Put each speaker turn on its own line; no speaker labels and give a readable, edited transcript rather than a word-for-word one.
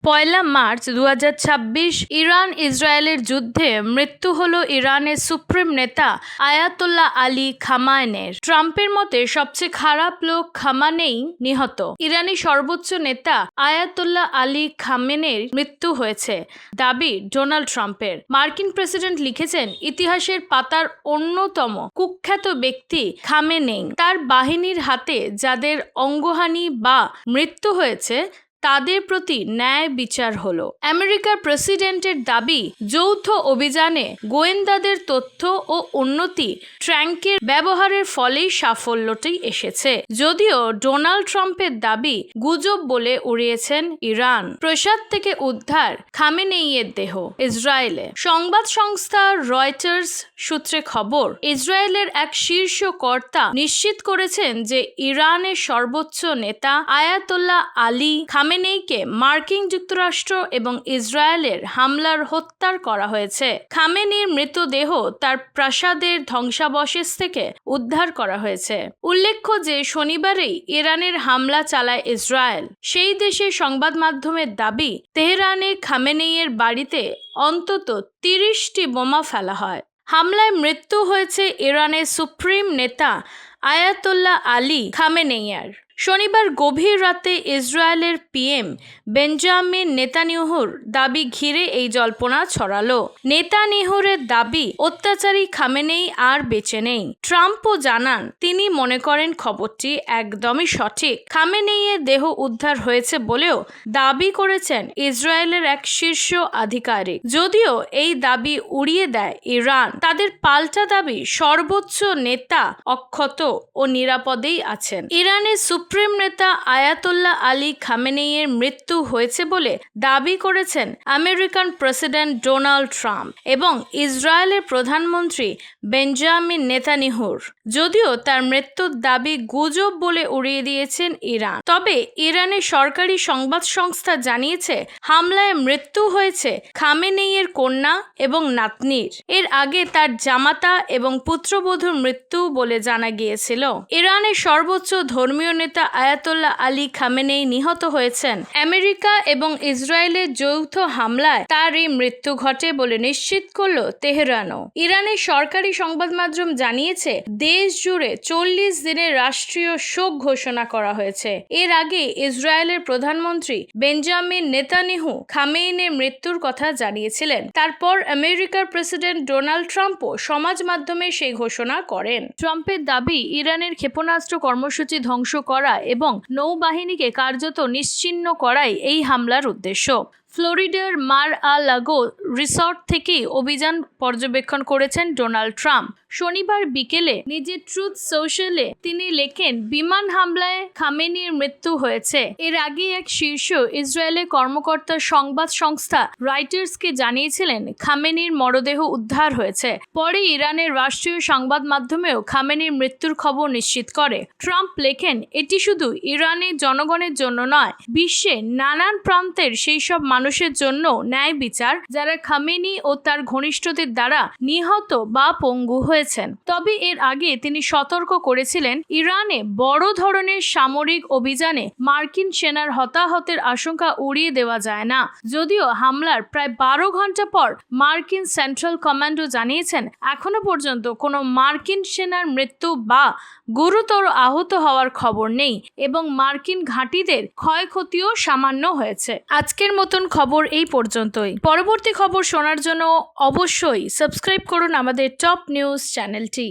পয়লা March 2026 Iran ইসরায়েলের যুদ্ধে মৃত্যু হলো ইরানের সুপ্রিম নেতা আয়াতুল্লাহ আলী খামেনেইর। ট্রাম্পের মতে সবচেয়ে খারাপ লোক খামেনেই নিহত। ইরানি সর্বোচ্চ নেতা আয়াতুল্লাহ আলী খামেনেইর মৃত্যু হয়েছে দাবি ডোনাল্ড ট্রাম্পের। মার্কিন প্রেসিডেন্ট লিখেছেন, ইতিহাসের পাতার অন্যতম কুখ্যাত ব্যক্তি খামেনেই, তার বাহিনীর হাতে যাদের অঙ্গহানি বা মৃত্যু হয়েছে তাদের প্রতি ন্যায় বিচার হলো। আমেরিকার প্রেসিডেন্টের দাবি, যৌথ অভিযানে গোয়েন্দাদের তথ্য ও উন্নতি ট্যাঙ্কের ব্যবহারের ফলেই সাফল্যটি এসেছে। যদিও ডোনাল্ড ট্রাম্পের দাবি গুজব বলে উড়িয়েছেন ইরান। প্রসাদ থেকে উদ্ধার খামেনেইয়ের দেহ ইসরায়েলে। সংবাদ সংস্থা রয়টার্স সূত্রে খবর, ইসরায়েলের এক শীর্ষ কর্তা নিশ্চিত করেছেন যে ইরানের সর্বোচ্চ নেতা আয়াতুল্লাহ আলী খামেনেইকে মার্কিন যুক্তরাষ্ট্র এবং ইসরায়েলের হামলার হত্যা করা হয়েছে। খামেনেইর মৃতদেহ তার প্রাসাদের ধ্বংসাবশেষ থেকে উদ্ধার করা হয়েছে। উল্লেখ্য যে শনিবারেই ইরানের হামলা চালায় ইসরায়েল। সেই দেশের সংবাদ মাধ্যমের দাবি, তেহরানে খামেনেইয়ের বাড়িতে অন্তত 30টি বোমা ফেলা হয়। হামলায় মৃত্যু হয়েছে ইরানের সুপ্রিম নেতা আয়াতুল্লাহ আলী খামেনেইয়ের। শনিবার গভীর রাতে ইসরায়েলের পিএম বেঞ্জামিন নেতানিয়াহুর দাবি ঘিরে এই জল্পনা ছড়ালো। নেতানিয়াহুরের দাবি, অত্যাচারী খামেনেই আর বেঁচে নেই। ট্রাম্পও জানান, তিনি মনে করেন খবরটি একদমই সঠিক। খামেনেইয়ের দেহ উদ্ধার হয়েছে বলেও দাবি করেছেন ইসরায়েলের এক শীর্ষ আধিকারিক। যদিও এই দাবি উড়িয়ে দেয় ইরান, তাদের পাল্টা দাবি সর্বোচ্চ নেতা অক্ষত ও নিরাপদেই আছেন। ইরানের সুপ্রিম নেতা আয়াতুল্লাহ আলী খামেনেইয়ের মৃত্যু হয়েছে বলে দাবি করেছেন আমেরিকান প্রেসিডেন্ট ডোনাল্ড ট্রাম্প এবং ইসরায়েলের প্রধানমন্ত্রী বেঞ্জামিন নেতানিয়াহুর। যদিও তার মৃত্যুর দাবি গুজব বলে উড়িয়ে দিয়েছেন ইরান। তবে ইরানের সরকারি সংবাদ সংস্থা জানিয়েছে, হামলায় মৃত্যু হয়েছে খামেনেইয়ের কন্যা এবং নাতনির। এর আগে তার জামাতা এবং পুত্রবধূর মৃত্যু বলে জানা গিয়েছিল। ইরানের সর্বোচ্চ ধর্মীয় নেতা আয়াতুল্লাহ আলী খামেনেই নিহত হয়েছেন। আমেরিকা এবং ইসরায়েলের যৌথ হামলায় তার এই মৃত্যু ঘটে বলে নিশ্চিত করল তেহরানও। ইরানের সরকারি সংবাদ মাধ্যম জানিয়েছে, দেশ জুড়ে 40 দিনের রাষ্ট্রীয় শোক ঘোষণা করা হয়েছে। এর আগে ইসরায়েলের প্রধানমন্ত্রী বেঞ্জামিন নেতানিয়াহু খামেনেইর মৃত্যুর কথা জানিয়েছিলেন। তারপর আমেরিকার প্রেসিডেন্ট ডোনাল্ড ট্রাম্পও সমাজ মাধ্যমে সেই ঘোষণা করেন। ট্রাম্পের দাবি, ইরানের ক্ষেপণাস্ত্র কর্মসূচি ধ্বংস করা এবং নৌবাহিনীকে কার্যত নিশ্চিহ্ন করাই এই হামলার উদ্দেশ্য। ফ্লোরিডার মার-আ-লাগো রিসর্ট থেকেই অভিযান পর্যবেক্ষণ করেছেন ডোনাল্ড ট্রাম্প। শনিবার বিকেলে নিজের ট্রুথ সোশ্যালে তিনি লেখেন, বিমান হামলায় খামেনেইর মৃত্যু হয়েছে। এর আগে এক শীর্ষ ইসরায়েলের কর্মকর্তা সংবাদ সংস্থা রয়টার্সকে জানিয়েছিলেন খামেনেইর মরদেহ উদ্ধার হয়েছে। পরে ইরানের রাষ্ট্রীয় সংবাদ মাধ্যমেও খামেনেইর মৃত্যুর খবর নিশ্চিত করে। ট্রাম্প লেখেন, এটি শুধু ইরানের জনগণের জন্য নয়, বিশ্বের নানান প্রান্তের সেই সব মানুষের জন্য ন্যায় বিচার যারা খামেনেই ও তার ঘনিষ্ঠদের দ্বারা নিহত বা পঙ্গু হয়েছেন। তবে এর আগে তিনি সতর্ক করেছিলেন, ইরানে বড় ধরনের সামরিক অভিযানে মার্কিন সেনার হতাহতের আশঙ্কা উড়িয়ে দেওয়া যায় না। যদিও হামলার প্রায় 12 ঘন্টা পর মার্কিন সেন্ট্রাল কমান্ডো জানিয়েছেন, এখনো পর্যন্ত কোনো মার্কিন সেনার মৃত্যু বা গুরুতর আহত হওয়ার খবর নেই এবং মার্কিন ঘাঁটিদের ক্ষয়ক্ষতিও সামান্য হয়েছে। আজকের মতন খবর এই পর্যন্তই। পরবর্তী খবর শোনার জন্য অবশ্যই সাবস্ক্রাইব করুন আমাদের টপ নিউজ চ্যানেলটি।